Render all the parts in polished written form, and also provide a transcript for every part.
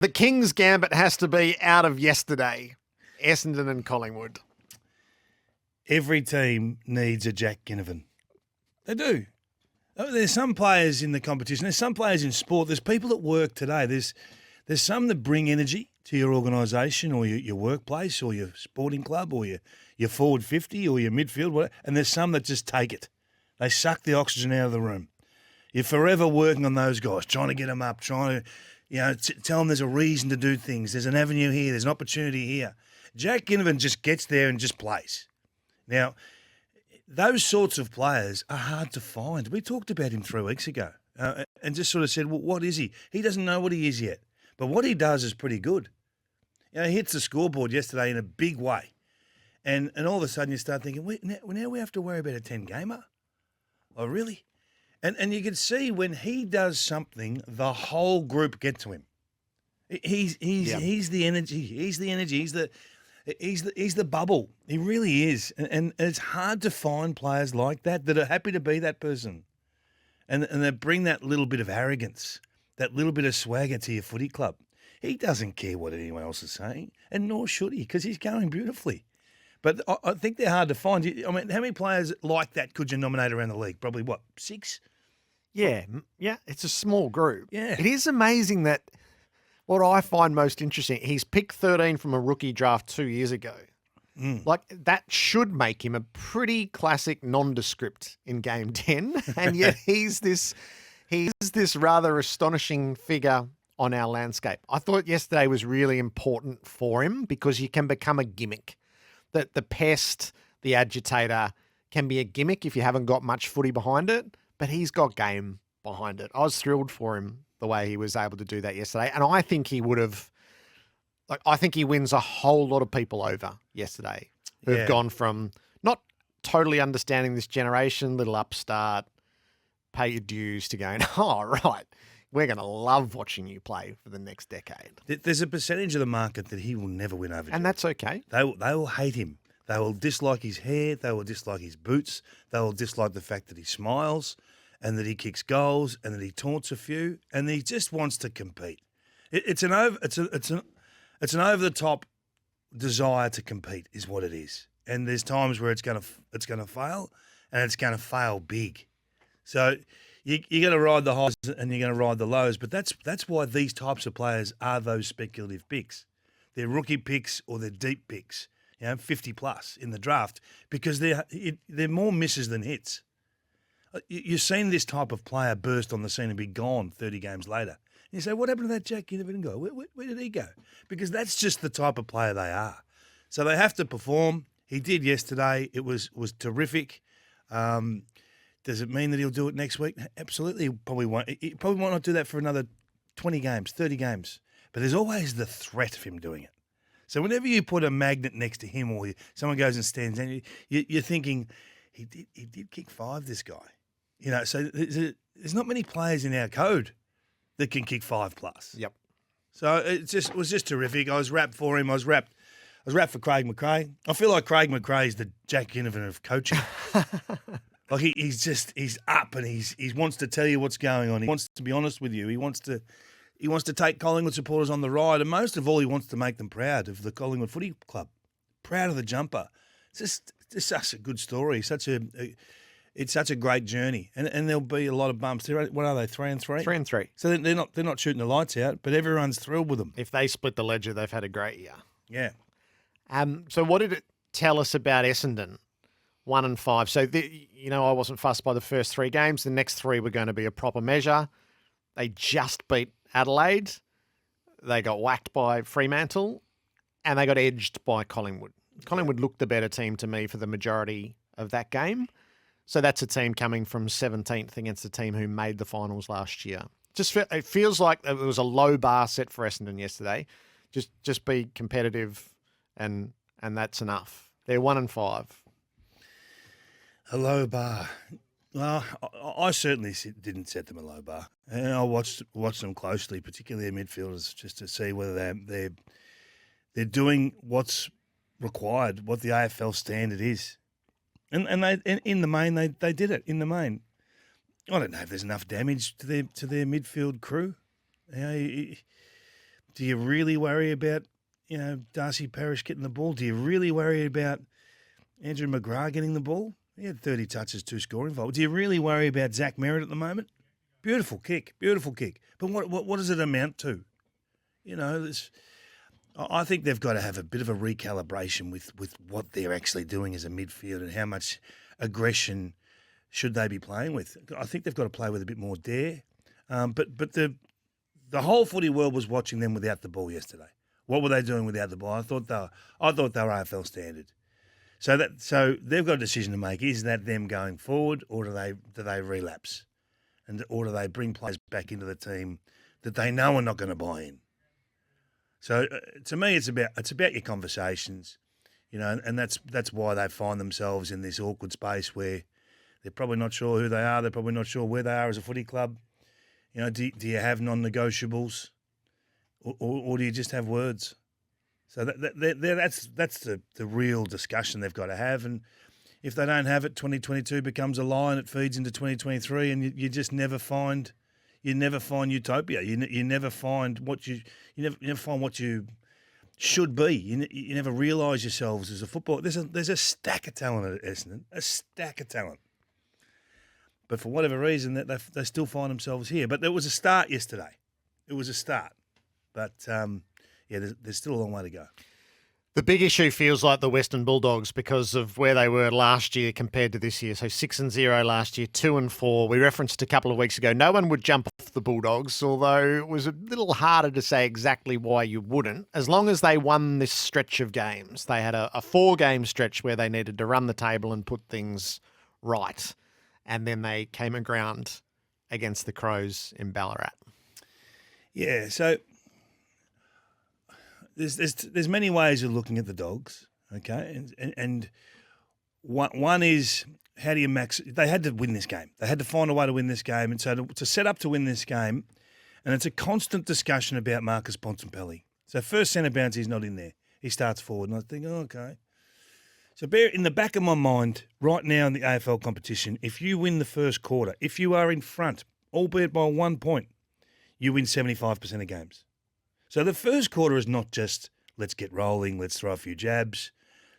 The King's Gambit has to be out of yesterday. Essendon and Collingwood. Every team needs a Jack Ginnivan. They do. There's some players in the competition. There's some players in sport. There's people at work today. There's some that bring energy to your organisation or your workplace or your sporting club or your forward 50 or your midfield. Whatever. And there's some that just take it. They suck the oxygen out of the room. You're forever working on those guys, trying to get them up, trying to tell them there's a reason to do things. There's an avenue here. There's an opportunity here. Jack Ginnivan just gets there and just plays. Now, those sorts of players are hard to find. We talked about him 3 weeks ago and just sort of said, well, what is he? He doesn't know what he is yet. But what he does is pretty good. He hits the scoreboard yesterday in a big way. And all of a sudden you start thinking, now we have to worry about a 10-gamer? Oh, really? And you can see when he does something, the whole group get to him. He's the energy. He's the energy. He's the bubble. He really is. And it's hard to find players like that are happy to be that person. And they bring that little bit of arrogance, that little bit of swagger to your footy club. He doesn't care what anyone else is saying, and nor should he, because he's going beautifully. But I think they're hard to find. I mean, how many players like that could you nominate around the league? Probably, 6? Yeah, it's a small group. Yeah. It is amazing that what I find most interesting, he's picked 13 from a rookie draft 2 years ago. Like, that should make him a pretty classic nondescript in game 10, and yet he's this rather astonishing figure on our landscape. I thought yesterday was really important for him because he can become a gimmick. That the pest, the agitator can be a gimmick if you haven't got much footy behind it, but he's got game behind it. I was thrilled for him the way he was able to do that yesterday. And I think he would have, I think he wins a whole lot of people over yesterday who've gone from not totally understanding this generation, little upstart, pay your dues, to going, oh, right, we're going to love watching you play for the next decade. There's a percentage of the market that he will never win over. And that's okay. They will hate him. They will dislike his hair. They will dislike his boots. They will dislike the fact that he smiles and that he kicks goals and that he taunts a few and he just wants to compete. It's an over the top desire to compete is what it is. And there's times where it's going to fail and it's going to fail big. So you're going to ride the highs and you're going to ride the lows. But that's why these types of players are those speculative picks. They're rookie picks or they're deep picks. 50 plus in the draft because they're more misses than hits. You've seen this type of player burst on the scene and be gone 30 games later. And you say, what happened to that Jack Ginnivan guy? Where did he go? Because that's just the type of player they are. So they have to perform. He did yesterday. It was terrific. Does it mean that he'll do it next week? Absolutely. He probably won't. He probably might not do that for another 20 games, 30 games. But there's always the threat of him doing it. So whenever you put a magnet next to him or someone goes and stands and you're thinking, he did kick 5, this guy. So there's not many players in our code that can kick 5 plus. Yep. So it was just terrific. I was wrapped for him. I was wrapped for Craig McRae. I feel like Craig McRae is the Jack Ginnivan of coaching. Like he's up and he wants to tell you what's going on. He wants to be honest with you. He wants to take Collingwood supporters on the ride, and most of all, he wants to make them proud of the Collingwood Footy Club, proud of the jumper. It's just such a good story, it's such a great journey, and there'll be a lot of bumps. What are they, 3 and 3? 3 and 3. So they're not shooting the lights out, but everyone's thrilled with them. If they split the ledger, they've had a great year. Yeah. So what did it tell us about Essendon? 1 and 5. So I wasn't fussed by the first 3 games. The next 3 were going to be a proper measure. They just beat Adelaide, they got whacked by Fremantle, and they got edged by Collingwood. Collingwood looked the better team to me for the majority of that game. So that's a team coming from 17th against a team who made the finals last year. It feels like it was a low bar set for Essendon yesterday. Just be competitive, and that's enough. They're 1 and 5. A low bar. Well, I certainly didn't set them a low bar, and I watched them closely, particularly their midfielders, just to see whether they're doing what's required, what the AFL standard is, and in the main they did it in the main. I don't know if there's enough damage to their midfield crew. Do you really worry about, Darcy Parish getting the ball? Do you really worry about Andrew McGrath getting the ball? He had 30 touches, 2 scoring involved. Do you really worry about Zach Merritt at the moment? Beautiful kick. But what does it amount to? I think they've got to have a bit of a recalibration with what they're actually doing as a midfield and how much aggression should they be playing with. I think they've got to play with a bit more dare. But the whole footy world was watching them without the ball yesterday. What were they doing without the ball? I thought they were AFL standard. So they've got a decision to make. Is that them going forward, or do they relapse, or do they bring players back into the team that they know are not going to buy in? So to me, it's about your conversations, and that's why they find themselves in this awkward space where they're probably not sure who they are. They're probably not sure where they are as a footy club. Do you have non-negotiables, or do you just have words? So that's the real discussion they've got to have. And if they don't have it, 2022 becomes a lie and it feeds into 2023, and you just never find utopia. You never find what you never find what you should be. You never realise yourselves as a footballer. There's a stack of talent at Essendon, a stack of talent. But for whatever reason, they still find themselves here. But there was a start yesterday. It was a start. But, there's still a long way to go. The big issue feels like the Western Bulldogs because of where they were last year compared to this year. So 6-0 last year, 2-4. We referenced a couple of weeks ago, no one would jump off the Bulldogs, although it was a little harder to say exactly why you wouldn't. As long as they won this stretch of games, they had a 4-game stretch where they needed to run the table and put things right. And then they came aground against the Crows in Ballarat. Yeah, so there's many ways of looking at the Dogs, okay? And one is, how do you max? They had to win this game. They had to find a way to win this game. And so to set up to win this game, and it's a constant discussion about Marcus Bontempelli. So first centre bounce, he's not in there. He starts forward, and I think, okay. So bear in the back of my mind, right now in the AFL competition, if you win the first quarter, if you are in front, albeit by 1 point, you win 75% of games. So the first quarter is not just let's get rolling, let's throw a few jabs,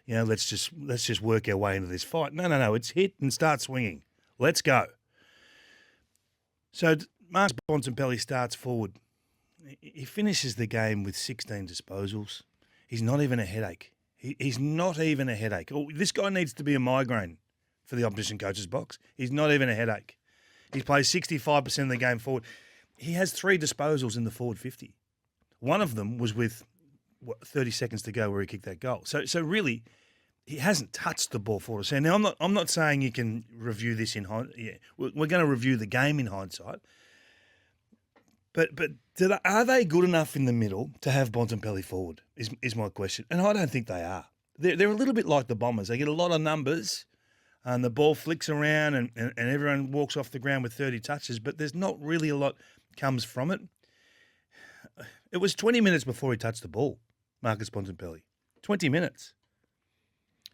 let's just work our way into this fight. No, it's hit and start swinging. Let's go. So Marcus Bontempelli starts forward. He finishes the game with 16 disposals. He's not even a headache. He's not even a headache. Oh, this guy needs to be a migraine for the opposition coach's box. He's not even a headache. He plays 65% of the game forward. He has 3 disposals in the forward 50. One of them was with 30 seconds to go where he kicked that goal. So really, he hasn't touched the ball forward. So now I'm not saying you can review this in hindsight. Yeah, we're going to review the game in hindsight. But are they good enough in the middle to have Bontempelli forward is my question. And I don't think they are. They're a little bit like the Bombers. They get a lot of numbers and the ball flicks around and everyone walks off the ground with 30 touches, but there's not really a lot comes from it. It was 20 minutes before he touched the ball, Marcus Bontempelli. 20 minutes.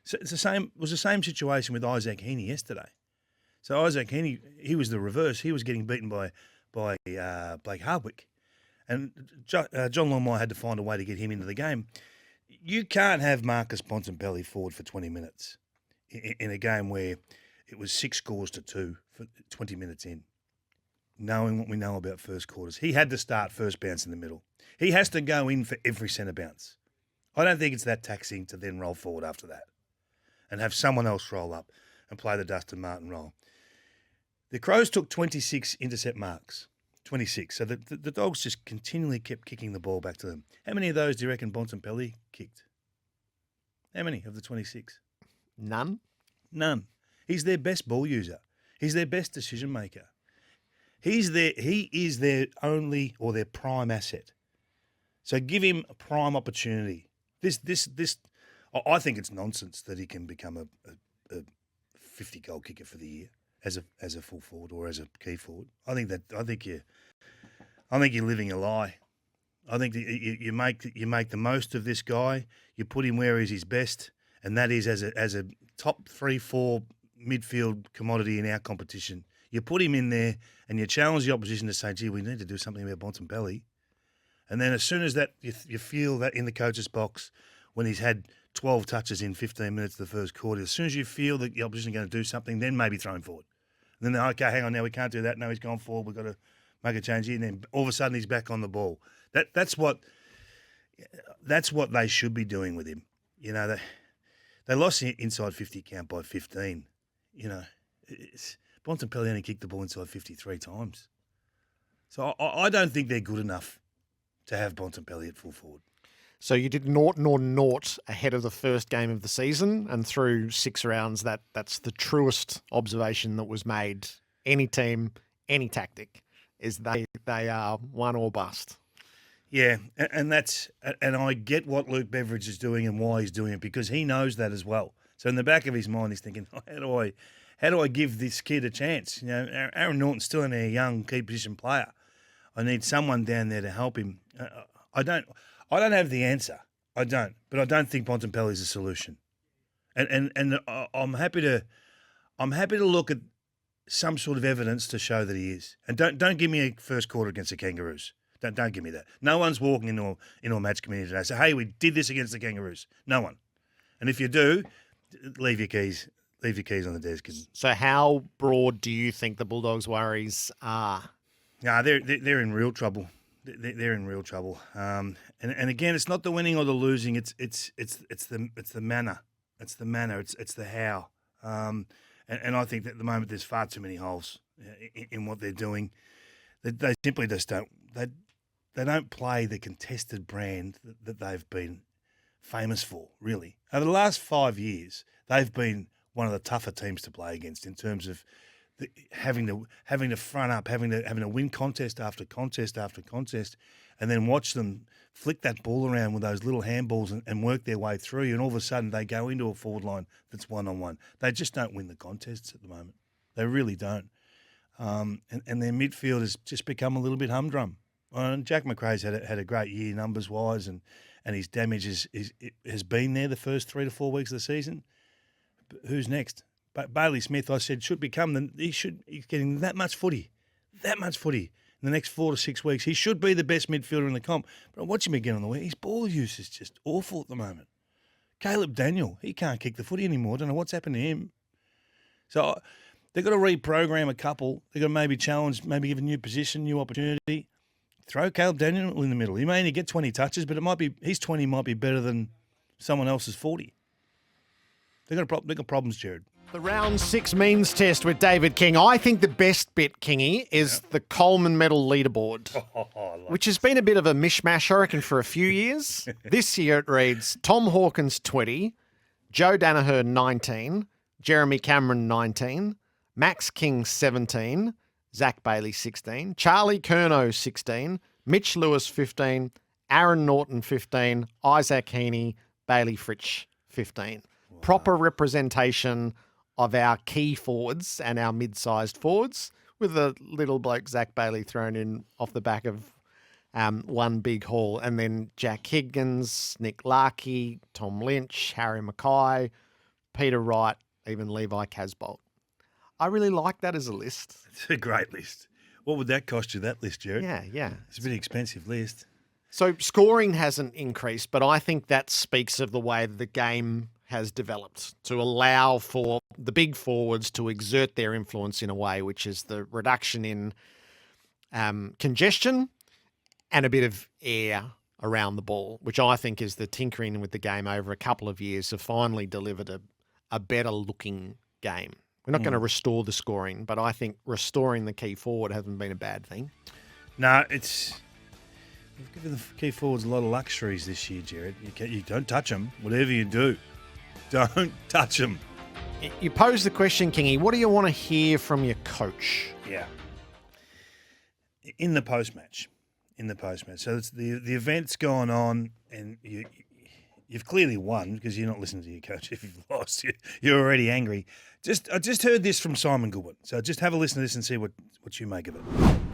So it was the same situation with Isaac Heaney yesterday. So Isaac Heaney, he was the reverse. He was getting beaten by Blake Hardwick. And John Longmire had to find a way to get him into the game. You can't have Marcus Bontempelli forward for 20 minutes in a game where it was 6 scores to 2 for 20 minutes in, knowing what we know about first quarters. He had to start first bounce in the middle. He has to go in for every centre bounce. I don't think it's that taxing to then roll forward after that and have someone else roll up and play the Dustin Martin role. The Crows took 26 intercept marks, 26. So the Dogs just continually kept kicking the ball back to them. How many of those do you reckon Bontempelli kicked? How many of the 26? None. He's their best ball user. He's their best decision maker. He is their only or their prime asset. So give him a prime opportunity. I think it's nonsense that he can become a 50-goal kicker for the year as a full forward or as a key forward. I think you're living a lie. I think that you make the most of this guy. You put him where he's his best, and that is as a top 3-4 midfield commodity in our competition. You put him in there, and you challenge the opposition to say, "Gee, we need to do something about Bontempelli." And then as soon as that, you feel that in the coach's box, when he's had 12 touches in 15 minutes of the first quarter, as soon as you feel that the opposition is going to do something, then maybe throw him forward. And then they're, okay, hang on, now we can't do that. No, he's gone forward. We've got to make a change here. And then all of a sudden he's back on the ball. That's what they should be doing with him. You know, they lost the inside 50 count by 15. You know, Bontempelli only kicked the ball inside 53 times. So I don't think they're good enough to have Bontempelli at full forward. So you did 0-0 ahead of the first game of the season, and through 6 rounds, that's the truest observation that was made. Any team, any tactic, is they are one or bust. Yeah, and I get what Luke Beveridge is doing and why he's doing it, because he knows that as well. So in the back of his mind, he's thinking, how do I give this kid a chance? You know, Aaron Norton's still in a young key position player. I need someone down there to help him. I don't have the answer. I don't, but I don't think Bontempelli is a solution. And I'm happy to look at some sort of evidence to show that he is. And don't give me a first quarter against the Kangaroos. Don't give me that. No one's walking into a match committee today. Say, hey, we did this against the Kangaroos. No one. And if you do, leave your keys on the desk. So how broad do you think the Bulldogs' worries are? No, they're in real trouble. They're in real trouble. And again, it's not the winning or the losing. It's the manner. It's the manner. It's the how. And I think that at the moment there's far too many holes in what they're doing. They simply just don't. They don't play the contested brand that they've been famous for. Really, over the last 5 years, they've been one of the tougher teams to play against in terms of having to front up, having to win contest after contest after contest, and then watch them flick that ball around with those little handballs and work their way through you. And all of a sudden, they go into a forward line that's one-on-one. They just don't win the contests at the moment. They really don't. And their midfield has just become a little bit humdrum. And Jack McRae's had a great year numbers wise, and his damage has been there the first 3 to 4 weeks of the season. But who's next? Bailey Smith, I said, should become he's getting that much footy in the next 4 to 6 weeks. He should be the best midfielder in the comp. But I'm watching him again on the way. His ball use is just awful at the moment. Caleb Daniel, he can't kick the footy anymore. I don't know what's happened to him. So they've got to reprogram a couple. They've got to maybe challenge, maybe give a new position, new opportunity. Throw Caleb Daniel in the middle. He may only get 20 touches, but his 20 might be better than someone else's 40. They've got problems, Gerard. The round 6 means test with David King. I think the best bit, Kingy, is the Coleman medal leaderboard, which has been a bit of a mishmash, I reckon, for a few years. This year it reads Tom Hawkins 20, Joe Danaher 19, Jeremy Cameron 19, Max King 17, Zach Bailey 16, Charlie Curnow 16, Mitch Lewis 15, Aaron Norton 15, Isaac Heaney, Bailey Fritsch 15. Wow. Proper representation of our key forwards and our mid-sized forwards, with the little bloke Zach Bailey thrown in off the back of one big haul. And then Jack Higgins, Nick Larkey, Tom Lynch, Harry Mackay, Peter Wright, even Levi Casbolt. I really like that as a list. It's a great list. What would that cost you, that list, Gerard? Yeah. It's a pretty expensive list. So scoring hasn't increased, but I think that speaks of the way that the game has developed to allow for the big forwards to exert their influence in a way, which is the reduction in congestion and a bit of air around the ball, which I think is the tinkering with the game over a couple of years have finally delivered a better looking game. We're not going to restore the scoring, but I think restoring the key forward hasn't been a bad thing. No, we've given the key forwards a lot of luxuries this year, Gerard. You don't touch them, whatever you do. Don't touch them. You pose the question, Kingy, what do you want to hear from your coach? Yeah. In the post-match. So it's the event's gone on, and you've clearly won because you're not listening to your coach. If you've lost, you're already angry. I just heard this from Simon Goodwin. So just have a listen to this and see what you make of it.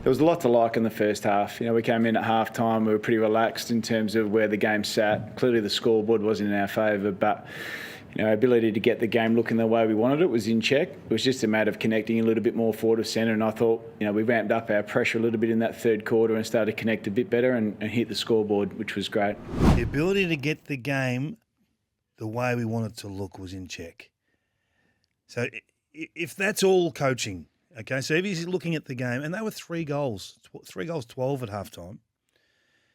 There was a lot to like in the first half. We came in at half-time. We were pretty relaxed in terms of where the game sat. Clearly the scoreboard wasn't in our favour, but Our ability to get the game looking the way we wanted it was in check. It was just a matter of connecting a little bit more forward of centre, and I thought, we ramped up our pressure a little bit in that third quarter and started to connect a bit better and hit the scoreboard, which was great. The ability to get the game the way we wanted to look was in check. So if that's all coaching, okay, so if he's looking at the game, and they were 3 goals, 12 at halftime.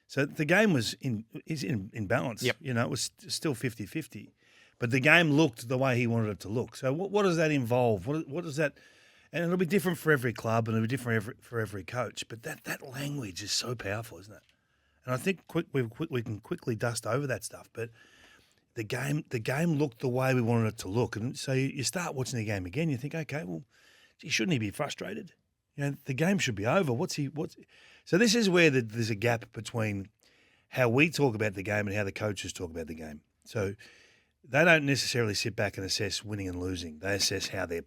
So the game is in balance. Yep. It was still 50-50. But the game looked the way he wanted it to look. So what does that involve? What does that – and it'll be different for every club and it'll be different for every coach. But that language is so powerful, isn't it? And I think we can quickly dust over that stuff. But the game looked the way we wanted it to look. And so you start watching the game again, you think, okay, well, shouldn't he be frustrated? The game should be over. So this is where there's a gap between how we talk about the game and how the coaches talk about the game. So they don't necessarily sit back and assess winning and losing. They assess how they're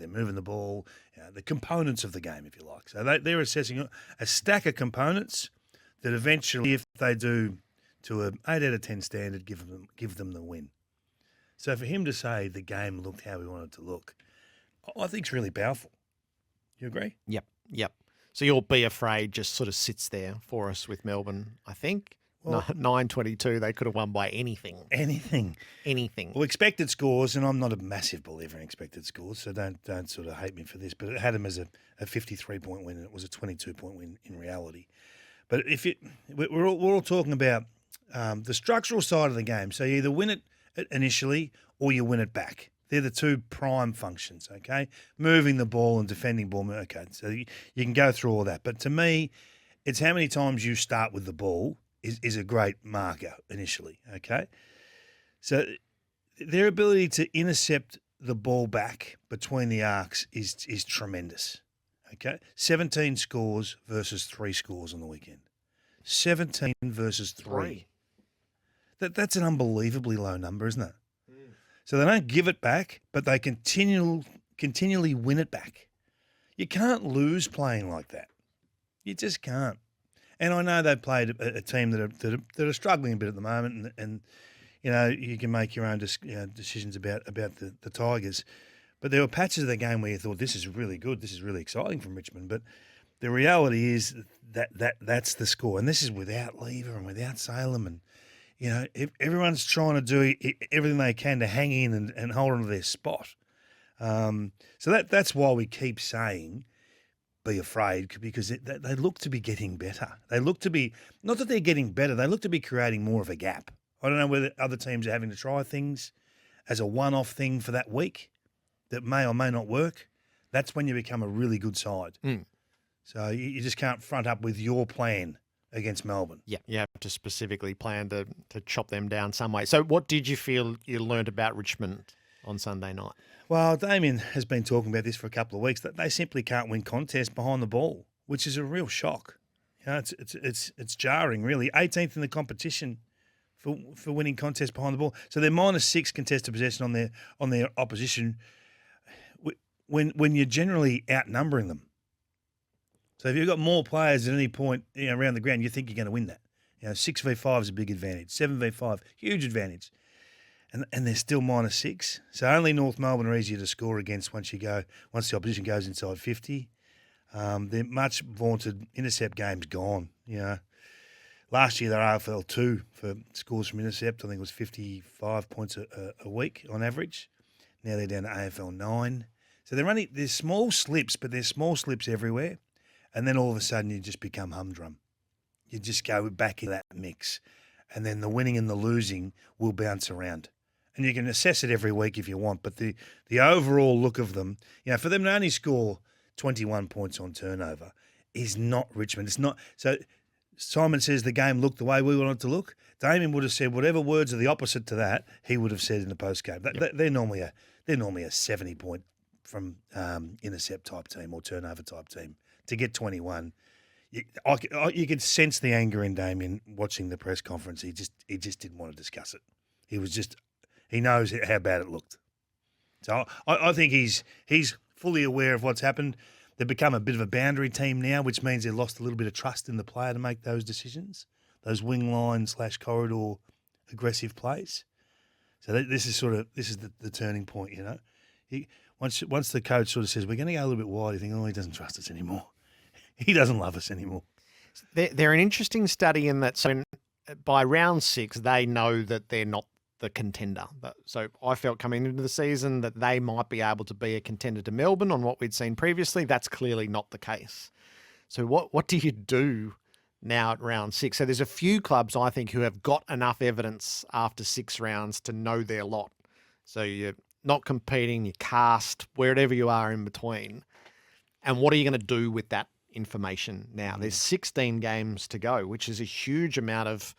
moving the ball, the components of the game, if you like. So they're assessing a stack of components that eventually, if they do to an 8 out of 10 standard, give them the win. So for him to say the game looked how we wanted it to look, I think it's really powerful. You agree? Yep. So your Be Afraid just sort of sits there for us with Melbourne, I think. Well, 9-22, they could have won by anything. Anything. Well, expected scores, and I'm not a massive believer in expected scores, so don't sort of hate me for this, but it had them as a 53-point win, and it was a 22-point win in reality. But we're all talking about the structural side of the game. So you either win it initially or you win it back. They're the two prime functions, okay? Moving the ball and defending ball. Okay, so you can go through all that. But to me, it's how many times you start with the ball is a great marker initially, okay? So their ability to intercept the ball back between the arcs is tremendous, okay? 17 scores versus 3 scores on the weekend. 17 versus 3. That's an unbelievably low number, isn't it? So they don't give it back, but they continually win it back. You can't lose playing like that. You just can't. And I know they've played a team that are struggling a bit at the moment, and you can make your own decisions about the Tigers. But there were patches of the game where you thought, this is really good, this is really exciting from Richmond. But the reality is that's the score. And this is without Lever and without Salem, and everyone's trying to do everything they can to hang in and hold on to their spot. So that's why we keep saying be afraid, because they look to be getting better. They look to be, not that they're getting better, they look to be creating more of a gap. I don't know whether other teams are having to try things as a one-off thing for that week that may or may not work. That's when you become a really good side. So you just can't front up with your plan against Melbourne. Yeah, you have to specifically plan to chop them down some way. So what did you feel you learned about Richmond on Sunday night? Well, Damien has been talking about this for a couple of weeks, that they simply can't win contests behind the ball, which is a real shock. It's jarring, really. 18th in the competition for winning contests behind the ball. So they're -6 contested possession on their opposition when you're generally outnumbering them. So if you've got more players at any point around the ground, you think you're going to win that. 6v5 is a big advantage. 7v5, huge advantage. And they're still -6. So only North Melbourne are easier to score against once the opposition goes inside 50. Their much vaunted intercept game's gone. Last year they were AFL 2 for scores from intercept. I think it was 55 points a week on average. Now they're down to AFL 9. So they're small slips, but there's small slips everywhere. And then all of a sudden you just become humdrum. You just go back in that mix. And then the winning and the losing will bounce around. And you can assess it every week if you want. But the overall look of them, for them to only score 21 points on turnover is not Richmond. It's not. So Simon says the game looked the way we wanted it to look. Damien would have said whatever words are the opposite to that, he would have said in the postgame. Yep. They're normally a 70-point from intercept type team or turnover type team. To get 21, you could sense the anger in Damien watching the press conference. He just didn't want to discuss it. He knows how bad it looked. So I think he's fully aware of what's happened. They've become a bit of a boundary team now, which means they've lost a little bit of trust in the player to make those decisions, those wing line /corridor aggressive plays. So this is the turning point, you know. Once the coach sort of says, we're going to go a little bit wide, you think, oh, he doesn't trust us anymore. He doesn't love us anymore. They're an interesting study in that by round 6, they know that they're not the contender. So I felt coming into the season that they might be able to be a contender to Melbourne on what we'd seen previously. That's clearly not the case. So what do you do now at round 6? So there's a few clubs, I think, who have got enough evidence after 6 rounds to know their lot. So you're not competing, you cast, wherever you are in between. And what are you going to do with that information now? There's 16 games to go, which is a huge amount of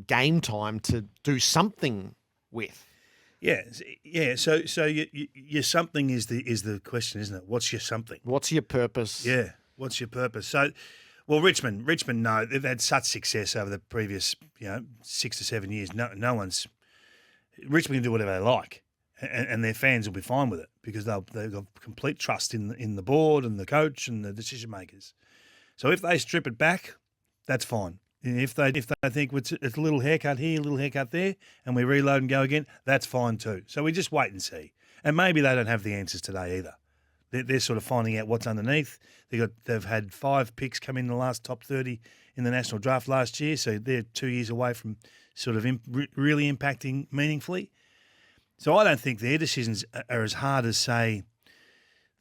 game time to do something with. Yeah. So your something is the question, isn't it? What's your something? What's your purpose? Yeah. What's your purpose? So, well, Richmond, no, they've had such success over the previous 6 to 7 years. Richmond can do whatever they like, and their fans will be fine with it because they've got complete trust in the board and the coach and the decision makers. So if they strip it back, that's fine. And if they think it's a little haircut here, a little haircut there, and we reload and go again, that's fine too. So we just wait and see. And maybe they don't have the answers today either. They're sort of finding out what's underneath. They've had 5 picks come in the last top 30 in the national draft last year, so they're 2 years away from sort of really impacting meaningfully. So I don't think their decisions are as hard as, say,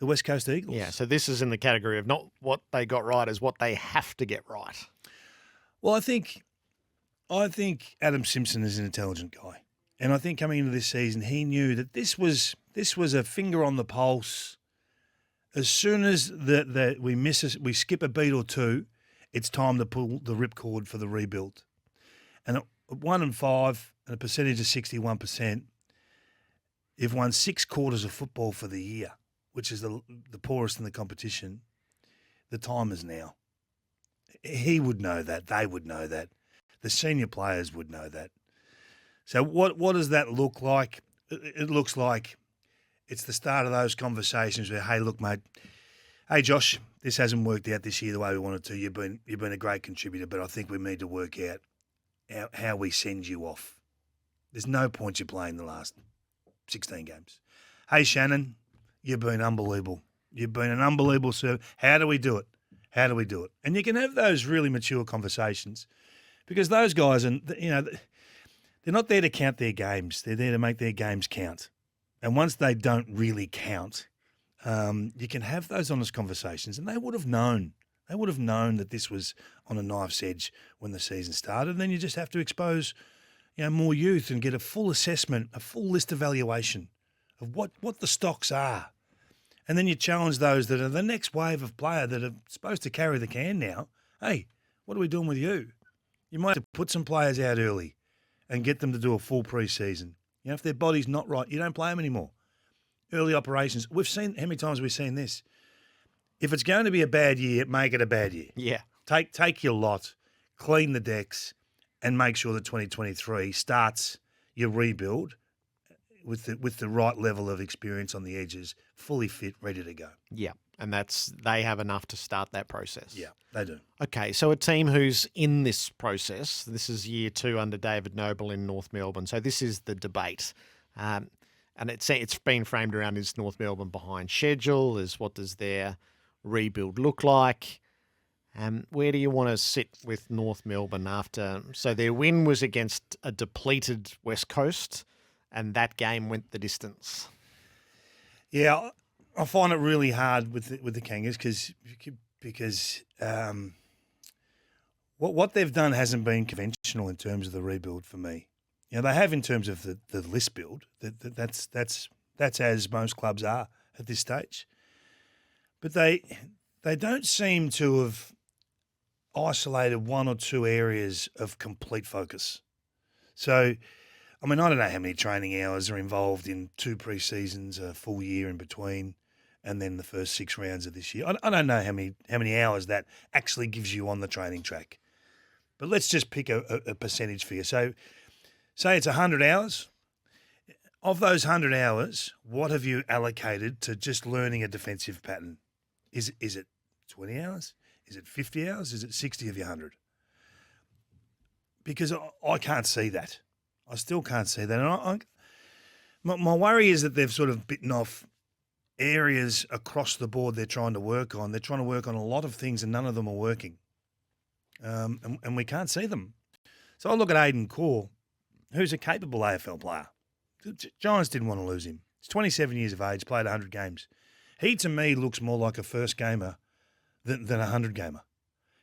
the West Coast Eagles. Yeah, so this is in the category of not what they got right, as what they have to get right. Well, I think Adam Simpson is an intelligent guy, and I think coming into this season, he knew that this was a finger on the pulse. As soon as we skip a beat or two, it's time to pull the ripcord for the rebuild. And at 1-5 and a percentage of 61%, you've won 6 quarters of football for the year, which is the poorest in the competition. The time is now. He would know that. They would know that. The senior players would know that. So what does that look like? It looks like it's the start of those conversations where, hey, look, mate, hey, Josh, this hasn't worked out this year the way we wanted to. You've been a great contributor, but I think we need to work out how we send you off. There's no point you playing the last 16 games. Hey, Shannon, you've been unbelievable. You've been an unbelievable servant. How do we do it? How do we do it? And you can have those really mature conversations because those guys, they're not there to count their games. They're there to make their games count. And once they don't really count, you can have those honest conversations. And they would have known. They would have known that this was on a knife's edge when the season started. And then you just have to expose, more youth and get a full assessment, a full list evaluation of what the stocks are. And then you challenge those that are the next wave of player that are supposed to carry the can now. Hey, what are we doing with you? You might have to put some players out early and get them to do a full pre-season. If their body's not right, you don't play them anymore. Early operations. We've seen, how many times have we seen this? If it's going to be a bad year, make it a bad year. Yeah. Take your lot, clean the decks, and make sure that 2023 starts your rebuild with the right level of experience on the edges, fully fit, ready to go. Yeah, and they have enough to start that process. Yeah, they do. Okay, so a team who's in this process, this is year 2 under David Noble in North Melbourne. So this is the debate. And it's been framed around, is North Melbourne behind schedule? What does their rebuild look like? Where do you want to sit with North Melbourne after? So their win was against a depleted West Coast, and that game went the distance. Yeah, I find it really hard with the Kangas because what they've done hasn't been conventional in terms of the rebuild for me. They have in terms of the list build. That's as most clubs are at this stage. But they don't seem to have isolated 1 or 2 areas of complete focus. So, I don't know how many training hours are involved in 2 pre-seasons, a full year in between, and then the first 6 rounds of this year. I don't know how many hours that actually gives you on the training track. But let's just pick a percentage for you. So, say it's 100 hours. Of those 100 hours, what have you allocated to just learning a defensive pattern? Is it 20 hours? Is it 50 hours? Is it 60 of your 100? Because I can't see that. I still can't see that. And My worry is that they've sort of bitten off areas across the board they're trying to work on. They're trying to work on a lot of things and none of them are working. And we can't see them. So I look at Aidan Core, who's a capable AFL player. The Giants didn't want to lose him. He's 27 years of age, played 100 games. He, to me, looks more like a first gamer than a 100 gamer.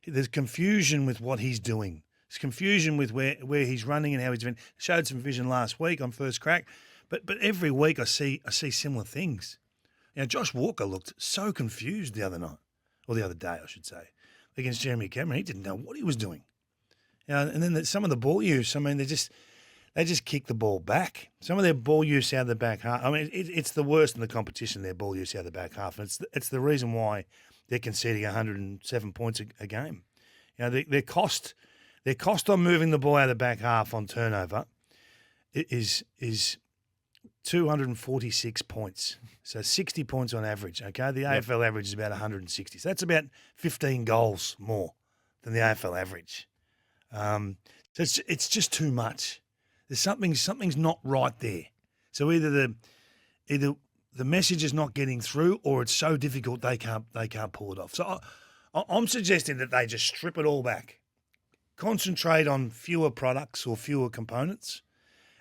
There's confusion with what he's doing. There's confusion with where he's running and how he's doing. Showed some vision last week on first crack. But every week I see similar things. You know, Josh Walker looked so confused the other night, or the other day, I should say, against Jeremy Cameron. He didn't know what he was doing. You know, and then some of the ball use, I mean, they just kick the ball back. Some of their ball use out of the back half. I mean, it's the worst in the competition, their ball use out of the back half. And it's the reason why they're conceding 107 points a game. You know, their cost on moving the ball out of the back half on turnover is 246 points. So 60 points on average, okay? The AFL average is about 160. So that's about 15 goals more than the AFL average. So it's just too much. There's something's not right there. So either the message is not getting through or it's so difficult they can't pull it off. So I'm suggesting that they just strip it all back. Concentrate on fewer products or fewer components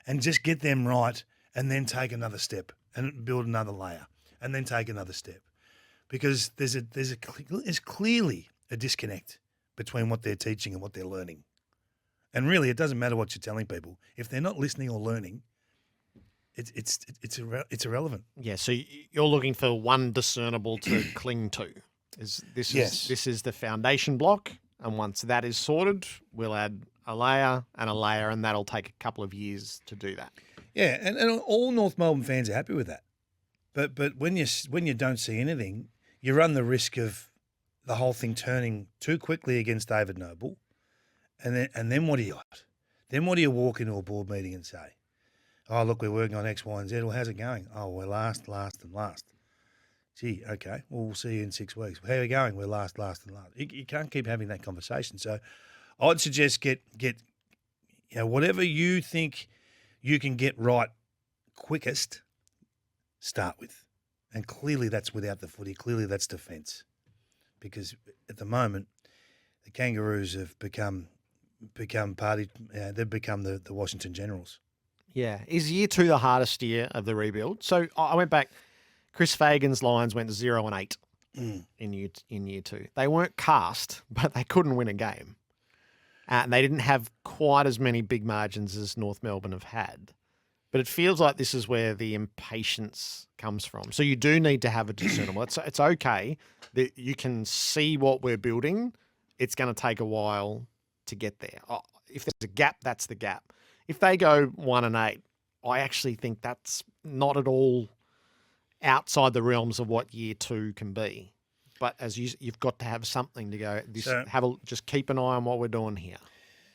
and just get them right and then take another step and build another layer and then take another step. Because there's clearly a disconnect between what they're teaching and what they're learning. And really, it doesn't matter what you're telling people. If they're not listening or learning, it's irrelevant. Yeah, so you're looking for one discernible to cling to. This is the foundation block, and once that is sorted, we'll add a layer, and that'll take a couple of years to do that. Yeah, and all North Melbourne fans are happy with that. But when you don't see anything, you run the risk of the whole thing turning too quickly against David Noble. And then what do you got? Then what do you walk into a board meeting and say? Oh, look, we're working on X, Y, and Z. Well, how's it going? Oh, we're last. Gee, okay. Well, we'll see you in 6 weeks. How are we going? We're last. You can't keep having that conversation. So I'd suggest get whatever you think you can get right quickest, start with. And clearly that's without the footy. Clearly that's defence. Because at the moment, the Kangaroos have become party. They've become the Washington Generals. Yeah. Is year 2 the hardest year of the rebuild? So I went back. Chris Fagan's Lions went 0-8 in year 2. They weren't cast, but they couldn't win a game. And they didn't have quite as many big margins as North Melbourne have had. But it feels like this is where the impatience comes from. So you do need to have a discernible. It's okay that you can see what we're building. It's going to take a while to get there. If there's a gap, that's the gap. If they go 1-8, I actually think that's not at all outside the realms of what year 2 can be. But as you've got to have something to go. Just keep an eye on what we're doing here.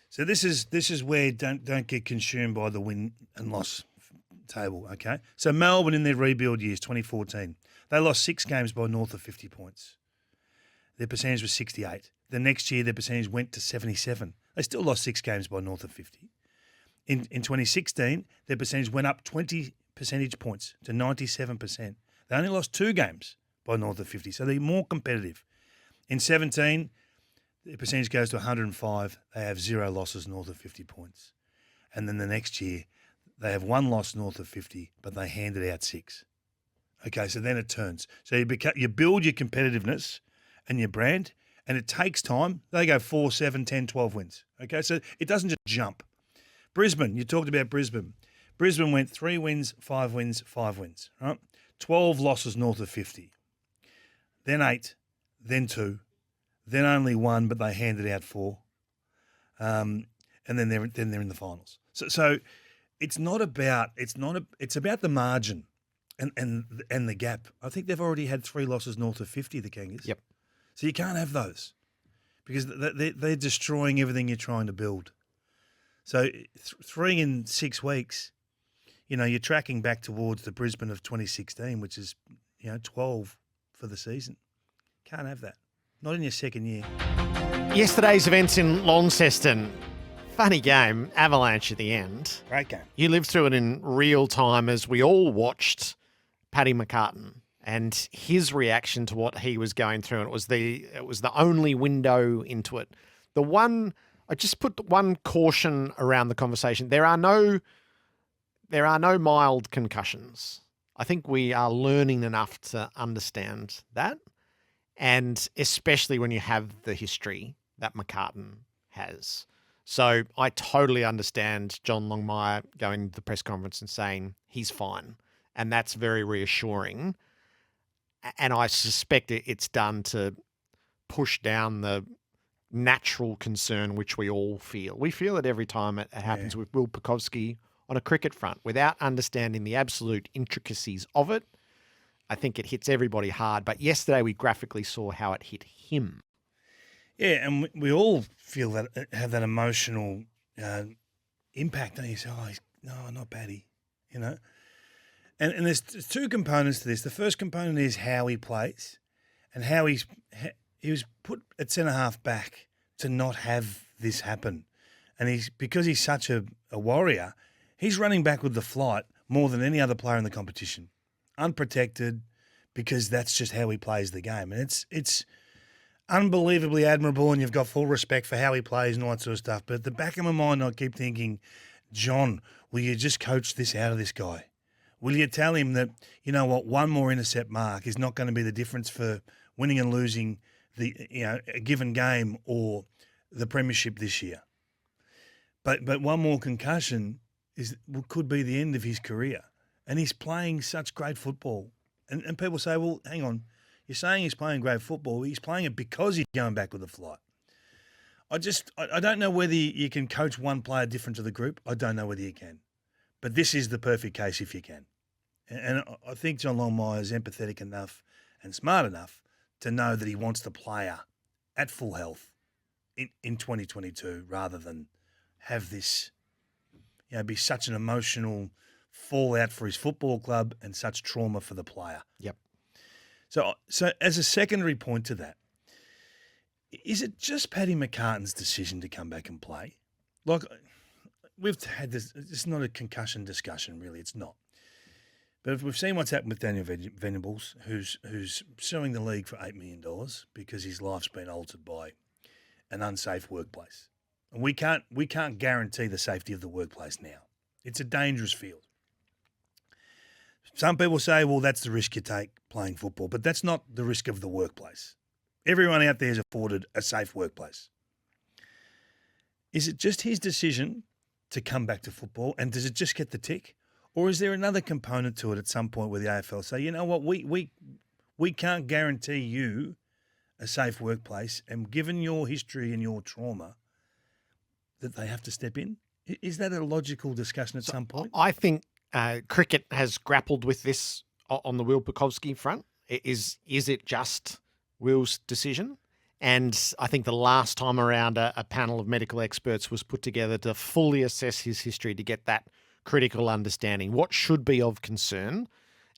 So this is where don't get consumed by the win and loss table. Okay. So Melbourne in their rebuild years, 2014, they lost 6 games by north of 50 points. Their percentage was 68. The next year, their percentage went to 77. They still lost 6 games by north of 50. In 2016, their percentage went up 20 percentage points to 97%. They only lost 2 games by north of 50, so they're more competitive. In 17, the percentage goes to 105. They have 0 losses north of 50 points. And then the next year, they have 1 loss north of 50, but they handed out 6. Okay, so then it turns. So you build your competitiveness and your brand, and it takes time. They go 4, 7, 10, 12 wins. Okay, so it doesn't just jump. Brisbane, you talked about Brisbane. Brisbane went 3 wins, 5 wins, 5 wins, right? 12 losses north of 50. Then 8, then 2, then only 1, but they handed out 4. And then they're in the finals. So it's about the margin and the gap. I think they've already had 3 losses north of 50, the Kangas. Yep. So you can't have those because they're destroying everything you're trying to build. So 3 in 6 weeks, you're tracking back towards the Brisbane of 2016, which is 12 for the season. Can't have that. Not in your second year. Yesterday's events in Launceston. Funny game, avalanche at the end. Great game. You lived through it in real time as we all watched Paddy McCartin and his reaction to what he was going through. And it was the only window into it. I just put one caution around the conversation. There are no mild concussions. I think we are learning enough to understand that. And especially when you have the history that McCartin has. So I totally understand John Longmire going to the press conference and saying he's fine. And that's very reassuring. And I suspect it's done to push down the natural concern which we all feel. We feel it every time it happens with Will Pucovski on a cricket front. Without understanding the absolute intricacies of it, I think it hits everybody hard. But yesterday we graphically saw how it hit him. Yeah, and we all feel that, have that emotional impact. And you say, no, not Paddy, you know. And there's two components to this. The first component is how he plays and how he was put at centre-half back to not have this happen. And because he's such a warrior, he's running back with the flight more than any other player in the competition, unprotected, because that's just how he plays the game. And it's unbelievably admirable, and you've got full respect for how he plays and all that sort of stuff. But at the back of my mind, I keep thinking, John, will you just coach this out of this guy? Will you tell him that, you know what, one more intercept mark is not going to be the difference for winning and losing a given game or the premiership this year? But one more concussion could be the end of his career. And he's playing such great football. And people say, well, hang on, you're saying he's playing great football. He's playing it because he's going back with the flight. I don't know whether you can coach one player different to the group. I don't know whether you can. But this is the perfect case if you can. And I think John Longmire is empathetic enough and smart enough to know that he wants the player at full health in 2022 rather than have this, be such an emotional fallout for his football club and such trauma for the player. Yep. So as a secondary point to that, is it just Paddy McCartin's decision to come back and play? Like, we've had this, it's not a concussion discussion, really, it's not. But we've seen what's happened with Daniel Venables, who's suing the league for $8 million because his life's been altered by an unsafe workplace. And we can't guarantee the safety of the workplace now. It's a dangerous field. Some people say, well, that's the risk you take playing football, but that's not the risk of the workplace. Everyone out there is afforded a safe workplace. Is it just his decision to come back to football, and does it just get the tick? Or is there another component to it at some point where the AFL say, you know what, we can't guarantee you a safe workplace, and given your history and your trauma, that they have to step in? Is that a logical discussion at some point? I think cricket has grappled with this on the Will Pucovski front. Is it just Will's decision? And I think the last time around a panel of medical experts was put together to fully assess his history to get that critical understanding. What should be of concern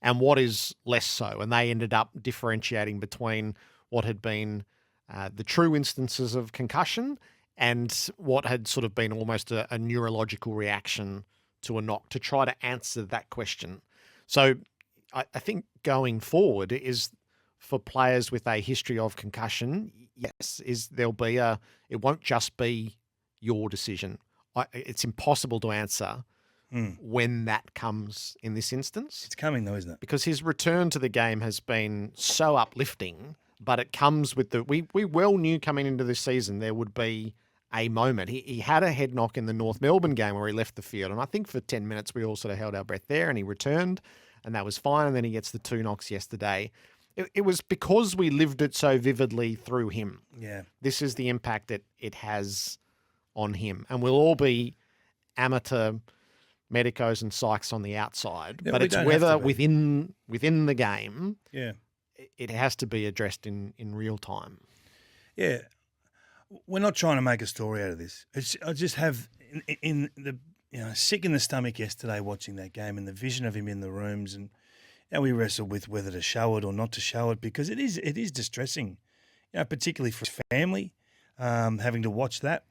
and what is less so. And they ended up differentiating between what had been the true instances of concussion and what had sort of been almost a neurological reaction to a knock to try to answer that question. So I think going forward is for players with a history of concussion, yes, it won't just be your decision. It's impossible to answer when that comes in this instance. It's coming though, isn't it? Because his return to the game has been so uplifting, but it comes with we well knew coming into this season there would be a moment. He had a head knock in the North Melbourne game where he left the field. And I think for 10 minutes we all sort of held our breath there and he returned and that was fine. And then he gets the 2 knocks yesterday. It was because we lived it so vividly through him. Yeah. This is the impact that it has on him. And we'll all be amateur medicos and psychs on the outside. Yeah, but it's whether within the game, it has to be addressed in real time. Yeah. We're not trying to make a story out of this. I just have sick in the stomach yesterday watching that game and the vision of him in the rooms and how we wrestled with whether to show it or not to show it because it is distressing, particularly for his family, having to watch that.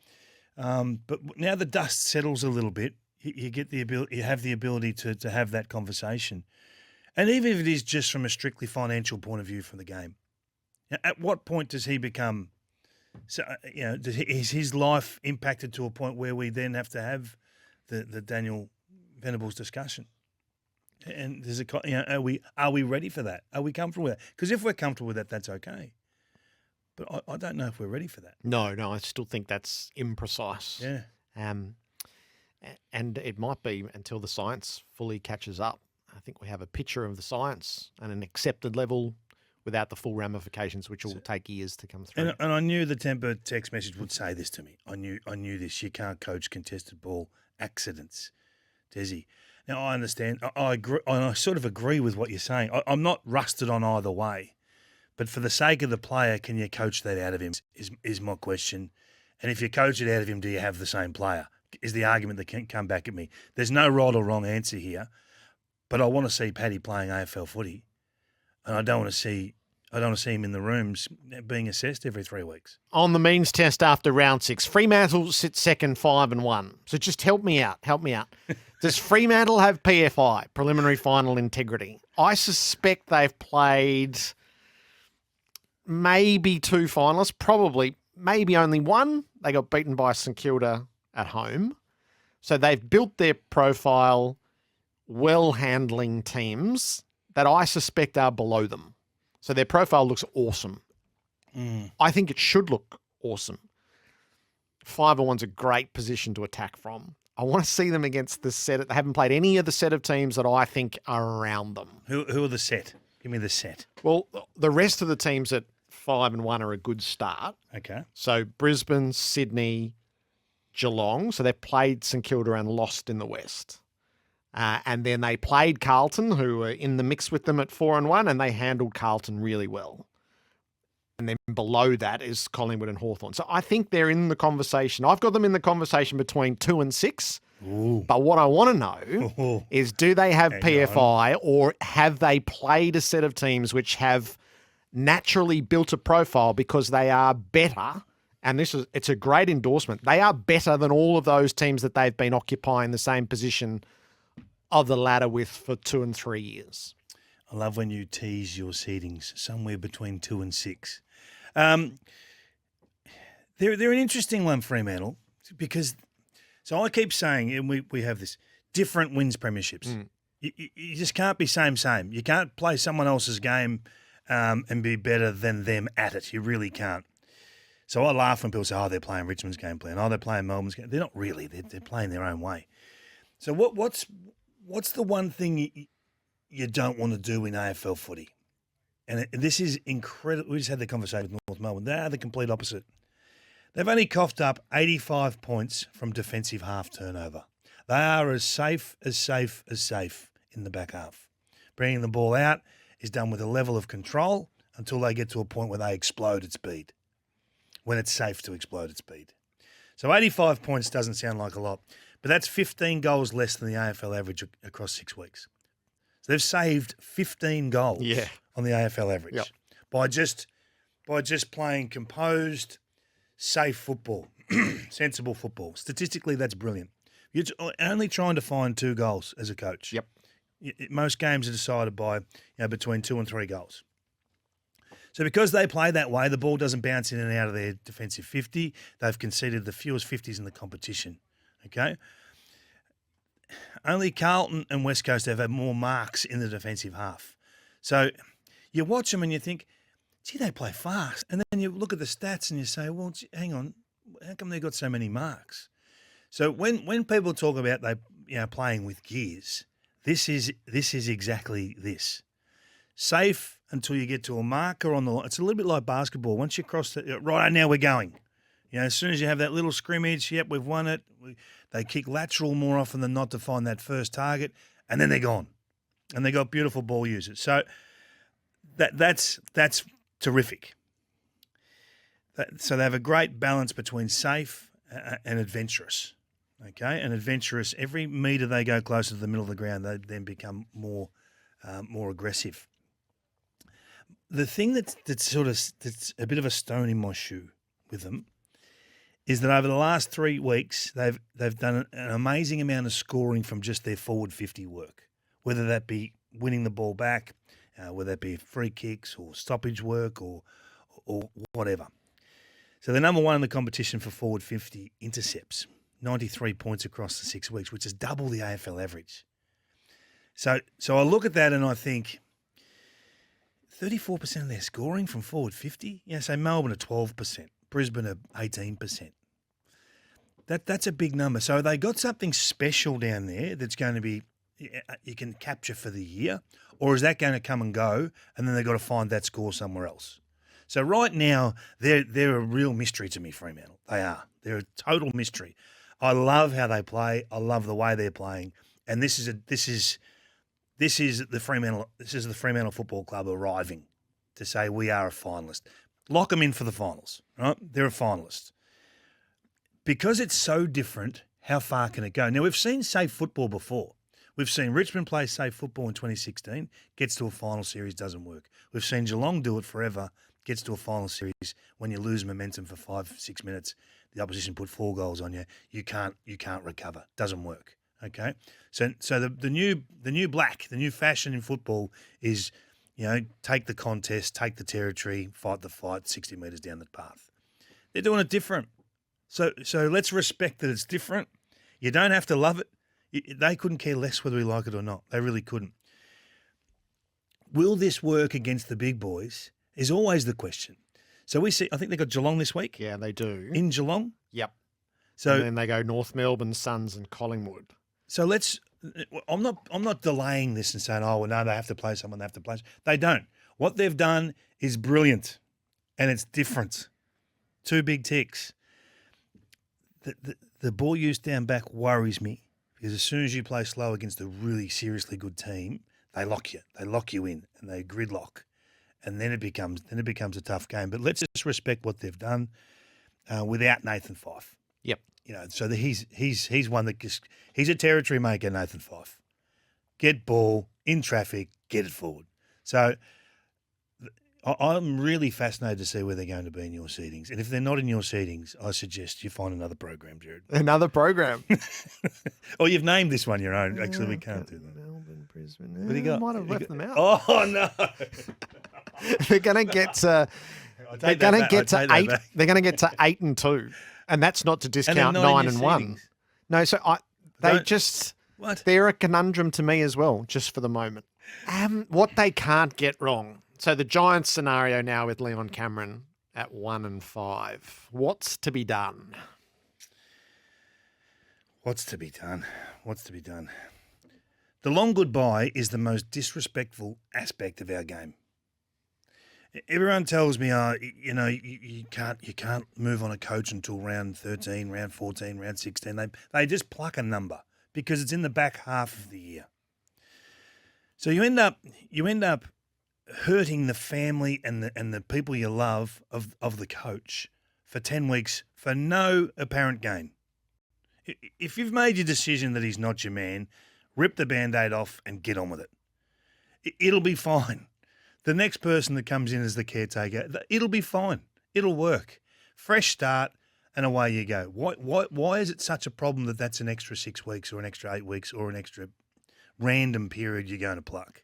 But now the dust settles a little bit. You get the ability. You have the ability to have that conversation, and even if it is just from a strictly financial point of view from the game, at what point does he become? So is his life impacted to a point where we then have to have the Daniel Venables discussion? And there's are we ready for that? Are we comfortable with that? Because if we're comfortable with that, that's okay. But I don't know if we're ready for that. No, I still think that's imprecise. Yeah. And it might be until the science fully catches up. I think we have a picture of the science and an accepted level without the full ramifications, which will take years to come through. And I knew the Temper text message would say this to me. I knew this. You can't coach contested ball accidents, Desi. Now, I understand. I agree. I sort of agree with what you're saying. I'm not rusted on either way. But for the sake of the player, can you coach that out of him is my question. And if you coach it out of him, do you have the same player? Is the argument that can come back at me. There's no right or wrong answer here. But I want to see Paddy playing AFL footy. And I don't want to see him in the rooms being assessed every 3 weeks. On the means test after round 6, Fremantle sits second 5-1. So just help me out. Does Fremantle have PFI, preliminary final integrity? I suspect they've played maybe 2 finalists, probably maybe only one. They got beaten by St Kilda at home. So they've built their profile well handling teams that I suspect are below them. So their profile looks awesome. I think it should look awesome. 5-1's a great position to attack from. I want to see them against the set. They haven't played any of the set of teams that I think are around them. Who are the set? Give me the set. Well, the rest of the teams at 5-1 are a good start. Okay. So Brisbane, Sydney, Geelong. So they've played St Kilda and lost in the West. And then they played Carlton, who were in the mix with them at 4-1, and they handled Carlton really well. And then below that is Collingwood and Hawthorn. So I think they're in the conversation. I've got them in the conversation between 2 and 6. Ooh. But what I want to know is, do they have PFI, or have they played a set of teams which have naturally built a profile because they are better? And it's a great endorsement. They are better than all of those teams that they've been occupying the same position of the ladder with for 2 and 3 years. I love when you tease your seedings somewhere between 2 and 6. They're an interesting one, Fremantle, because so I keep saying, and we have this, different wins premierships. You just can't be same. You can't play someone else's game and be better than them at it. You really can't. So I laugh when people say, they're playing Richmond's game plan. They're playing Melbourne's game. They're not really. They're playing their own way. So what's the one thing you don't want to do in AFL footy? And this is incredible. We just had the conversation with North Melbourne. They are the complete opposite. They've only coughed up 85 points from defensive half turnover. They are as safe in the back half. Bringing the ball out is done with a level of control until they get to a point where they explode at speed, when it's safe to explode at speed. So 85 points doesn't sound like a lot, but that's 15 goals less than the AFL average across 6 weeks. So they've saved 15 goals on the AFL average by just playing composed, safe football, sensible football. Statistically, that's brilliant. You're only trying to find 2 goals as a coach. Yep. Most games are decided by between 2 and 3 goals. So because they play that way, the ball doesn't bounce in and out of their defensive 50. They've conceded the fewest 50s in the competition. Okay? Only Carlton and West Coast have had more marks in the defensive half. So you watch them and you think, gee, they play fast. And then you look at the stats and you say, well, hang on, how come they got so many marks? So when people talk about playing with gears, this is exactly this. Safe until you get to a marker on the line. It's a little bit like basketball. Once you cross right, now we're going. As soon as you have that little scrimmage, we've won it. They kick lateral more often than not to find that first target, and then they're gone. And they got beautiful ball users. So that's terrific. So they have a great balance between safe and adventurous. Okay, and adventurous. Every metre they go closer to the middle of the ground, they then become more aggressive. The thing that's a bit of a stone in my shoe with them is that over the last 3 weeks, they've done an amazing amount of scoring from just their forward 50 work, whether that be winning the ball back, whether that be free kicks or stoppage work or whatever. So they're number one in the competition for forward 50 intercepts, 93 points across the 6 weeks, which is double the AFL average. So I look at that and I think 34% of their scoring from forward 50. Say Melbourne are 12%, Brisbane are 18%. That's a big number. So they got something special down there that's going to be you can capture for the year, or is that going to come and go and then they've got to find that score somewhere else? So right now they're a real mystery to me, Fremantle. They are. They're a total mystery. I love how they play. I love the way they're playing, and this is the Fremantle Football Club arriving to say we are a finalist. Lock them in for the finals, right? They're a finalist. Because it's so different, how far can it go? Now, we've seen safe football before. We've seen Richmond play safe football in 2016, gets to a final series, doesn't work. We've seen Geelong do it forever, gets to a final series. When you lose momentum for 5-6 minutes, the opposition put 4 goals on you. You can't recover. Doesn't work. Okay, so the new black, the new fashion in football is, take the contest, take the territory, fight the fight, 60 metres down the path. They're doing it different. So let's respect that it's different. You don't have to love it. They couldn't care less whether we like it or not. They really couldn't. Will this work against the big boys is always the question. So we see, I think they got Geelong this week. Yeah, they do. In Geelong? Yep. So and then they go North Melbourne, Suns and Collingwood. So I'm not delaying this and saying, oh, well, no, they have to play someone, they have to play. They don't. What they've done is brilliant and it's different. 2 big ticks. The ball use down back worries me because as soon as you play slow against a really seriously good team, they lock you. They lock you in and they gridlock. And then it becomes a tough game. But let's just respect what they've done without Nathan Fyfe. Yep. So he's one that he's a territory maker, Nathan Fyfe. Get ball in traffic, get it forward. So I'm really fascinated to see where they're going to be in your seedings. And if they're not in your seedings, I suggest you find another program, Jared. Another program. Oh, you've named this one your own. Actually, we can't do that. Melbourne, Brisbane. What do you got? I might have left them out. Oh no! They're going to get to. They're going to get to 8. They're going to get to 8 and 2, and that's not to discount 9 and 1. No, so they're a conundrum to me as well, just for the moment. What they can't get wrong. So the Giants scenario now with Leon Cameron at 1 and 5. What's to be done? What's to be done? The long goodbye is the most disrespectful aspect of our game. Everyone tells me, you can't move on a coach until round 13, round 14, round 16. They just pluck a number because it's in the back half of the year. So you end up hurting the family and the people you love of the coach for 10 weeks for no apparent gain. If you've made your decision that he's not your man, rip the Band-Aid off and get on with it. It'll be fine. The next person that comes in as the caretaker, it'll be fine. It'll work. Fresh start and away you go. Why is it such a problem that that's an extra 6 weeks or an extra 8 weeks or an extra random period you're going to pluck?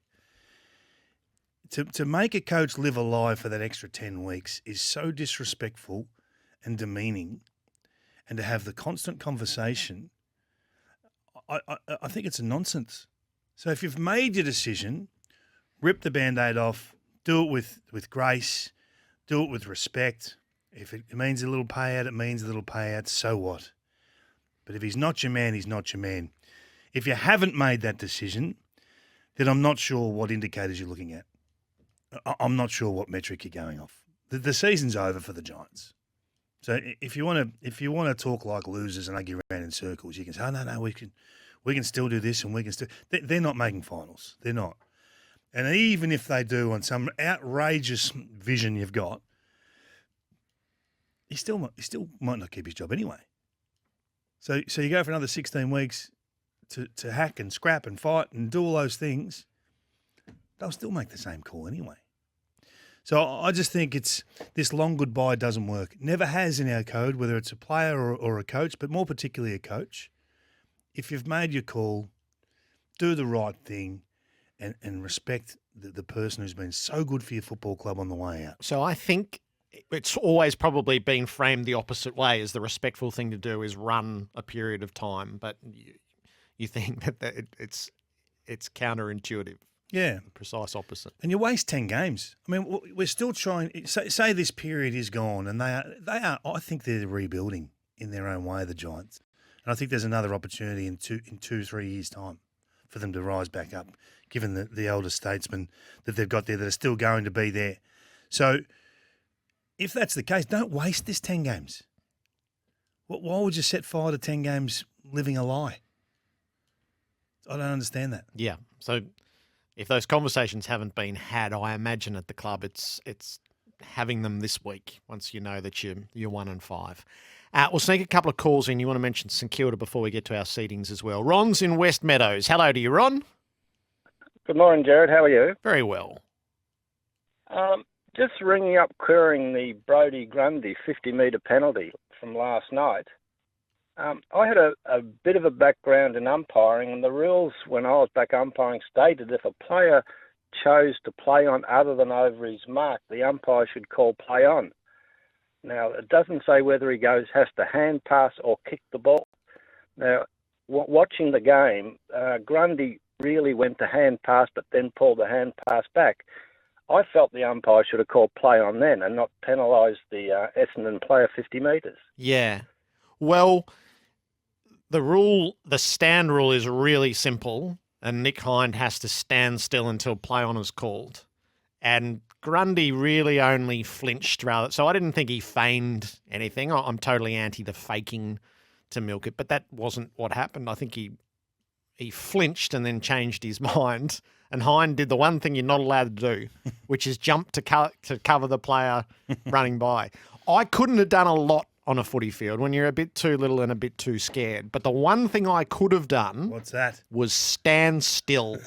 To make a coach live a lie for that extra 10 weeks is so disrespectful and demeaning, and to have the constant conversation, I think it's a nonsense. So if you've made your decision, rip the Band-Aid off, do it with grace, do it with respect. If it means a little payout, it means a little payout, so what? But if he's not your man, he's not your man. If you haven't made that decision, then I'm not sure what indicators you're looking at. I'm not sure what metric you're going off. The season's over for the Giants. So if you want to talk like losers and argue around in circles, you can say, oh, no, we can still do this and we can still. They're not making finals. They're not. And even if they do on some outrageous vision you've got, he still might not keep his job anyway. So you go for another 16 weeks to hack and scrap and fight and do all those things, they'll still make the same call anyway. So I just think it's this long goodbye doesn't work. Never has in our code, whether it's a player or a coach, but more particularly a coach. If you've made your call, do the right thing and respect the person who's been so good for your football club on the way out. So I think it's always probably been framed the opposite way, as the respectful thing to do is run a period of time, but you think that it's counterintuitive. Yeah. The precise opposite. And you waste 10 games. I mean, we're still trying, say this period is gone, and they are. I think they're rebuilding in their own way, the Giants. And I think there's another opportunity in 2-3 years' time for them to rise back up, given the older statesmen that they've got there that are still going to be there. So if that's the case, don't waste this 10 games. Why would you set fire to 10 games living a lie? I don't understand that. Yeah. So if those conversations haven't been had, I imagine at the club it's having them this week once you know that you're 1-5. We'll sneak a couple of calls in. You want to mention St Kilda before we get to our seedings as well. Ron's in West Meadows. Hello to you, Ron. Good morning, Jared. How are you? Very well. Just ringing up, querying the Brodie Grundy 50-metre penalty from last night. I had a bit of a background in umpiring, and the rules when I was back umpiring stated if a player chose to play on other than over his mark, the umpire should call play on. Now, it doesn't say whether he has to hand pass or kick the ball. Now, watching the game, Grundy really went to hand pass but then pulled the hand pass back. I felt the umpire should have called play on then and not penalised the Essendon player 50 metres. Yeah. Well, the stand rule is really simple, and Nick Hind has to stand still until play on is called. And Grundy really only flinched rather. So I didn't think he feigned anything. I'm totally anti the faking to milk it, but that wasn't what happened. I think he flinched and then changed his mind. And Hind did the one thing you're not allowed to do, which is jump to cover the player running by. I couldn't have done a lot on a footy field when you're a bit too little and a bit too scared. But the one thing I could have done What's that? was stand still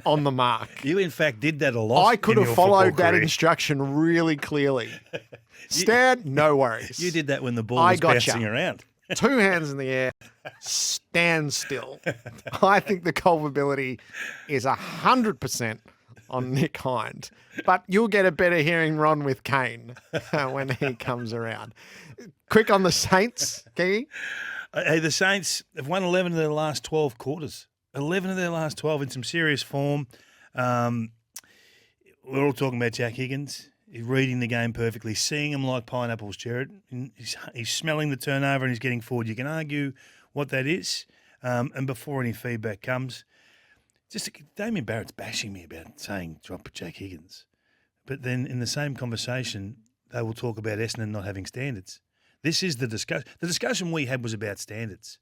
on the mark. You, in fact, did that a lot. I could in have your followed football that career. instruction really clearly. Stand, no worries. You did that when the ball was bouncing around. 2 hands in the air, stand still. I think the culpability is 100% on Nick Hind. But you'll get a better hearing Ron with Kane when he comes around. Quick on the Saints, Kenny. Hey, the Saints have won 11 of their last 12 quarters. 11 of their last 12 in some serious form. We're all talking about Jack Higgins. He's reading the game perfectly, seeing them like pineapples, Jared. He's smelling the turnover and he's getting forward. You can argue what that is. And before any feedback comes, Damien Barrett's bashing me about saying drop Jack Higgins. But then in the same conversation, they will talk about Essendon not having standards. This is the discussion. The discussion we had was about standards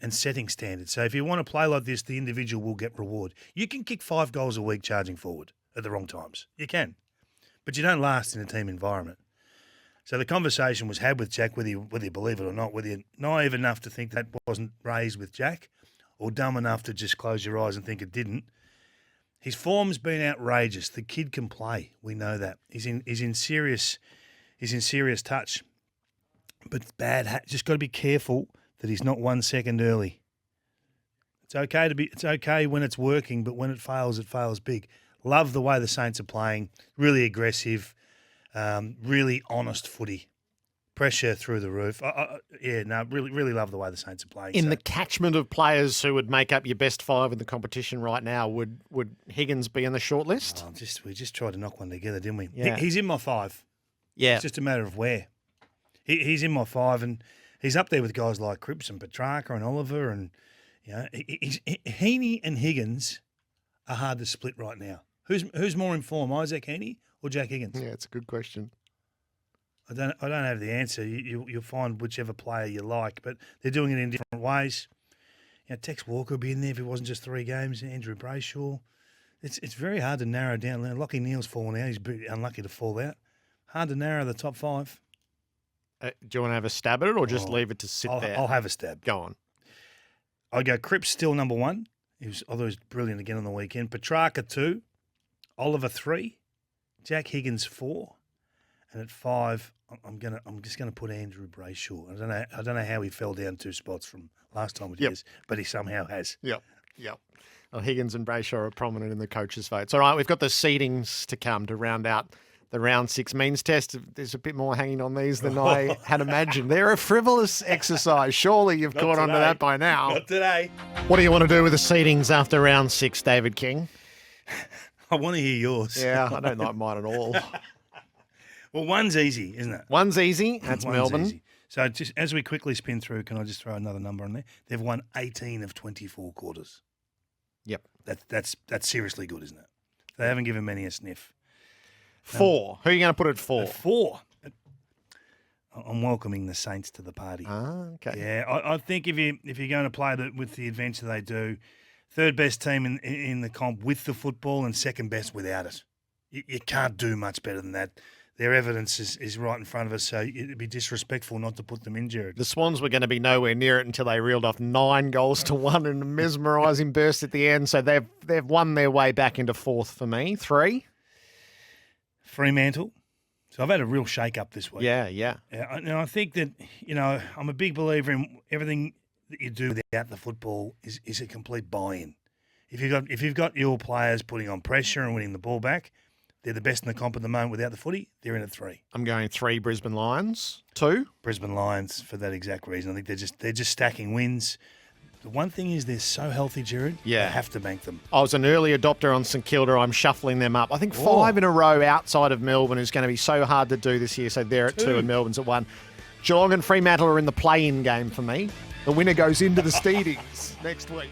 and setting standards. So if you want to play like this, the individual will get reward. You can kick 5 goals a week charging forward at the wrong times. You can. But you don't last in a team environment. So the conversation was had with Jack, whether you believe it or not, whether you're naive enough to think that wasn't raised with Jack or dumb enough to just close your eyes and think it didn't. His form's been outrageous. The kid can play. We know that. He's in serious touch. But it's bad. Just got to be careful that he's not 1 second early. It's okay when it's working, but when it fails big. Love the way the Saints are playing. Really aggressive, really honest footy. Pressure through the roof. Really love the way the Saints are playing. In the catchment of players who would make up your best 5 in the competition right now, would Higgins be in the shortlist? We just tried to knock one together, didn't we? Yeah. He's in my 5. Yeah. It's just a matter of where. He's in my 5, and he's up there with guys like Cripps and Petrarca and Oliver, and Heaney and Higgins are hard to split right now. Who's more in form, Isaac Heaney or Jack Higgins? Yeah, it's a good question. I don't have the answer. You'll find whichever player you like, but they're doing it in different ways. Tex Walker would be in there if it wasn't just 3 games. Andrew Brayshaw. It's very hard to narrow down. Lockie Neal's fallen out. He's unlucky to fall out. Hard to narrow the top 5. Do you want to have a stab at it or just leave it to sit there? I'll have a stab. Go on. I go Cripps still number 1. I thought he was brilliant again on the weekend. Petrarca 2. Oliver 3. Jack Higgins 4, and at 5, I'm just gonna put Andrew Brayshaw. I don't know how he fell down 2 spots from last time with his, but he somehow has. Yep. Well, Higgins and Brayshaw are prominent in the coaches' votes. All right, we've got the seedings to come to round out the round 6 means test. There's a bit more hanging on these than I had imagined. They're a frivolous exercise. Surely you've caught on to that by now. Not today. What do you want to do with the seedings after round 6, David King? I want to hear yours. Yeah, I don't like mine at all. Well, one's easy, isn't it? One's easy. That's One's Melbourne. easy. So just as we quickly spin through, can I just throw another number on there? They've won 18 of 24 quarters. Yep. That's seriously good, isn't it? They haven't given many a sniff. 4. Who are you going to put at 4? At 4. I'm welcoming the Saints to the party. Ah, okay. Yeah, I think if you're going to play with the adventure they do, third best team in the comp with the football and second best without it. You can't do much better than that. Their evidence is right in front of us, so it'd be disrespectful not to put them in, Gerard. The Swans were going to be nowhere near it until they reeled off 9 goals to 1 in a mesmerising burst at the end. So they've won their way back into 4th for me. 3. Fremantle. So I've had a real shake-up this week. Yeah. And I think that, I'm a big believer in everything that you do without the football is a complete buy-in. If you've got your players putting on pressure and winning the ball back, they're the best in the comp at the moment without the footy. They're in at 3. I'm going 3 Brisbane Lions. 2. Brisbane Lions for that exact reason. I think they're just stacking wins. The one thing is they're so healthy, Gerard. Yeah. You have to bank them. I was an early adopter on St Kilda. I'm shuffling them up. I think 5 in a row outside of Melbourne is going to be so hard to do this year. So they're at 2 and Melbourne's at 1. Geelong and Fremantle are in the play-in game for me. The winner goes into the Seedings next week.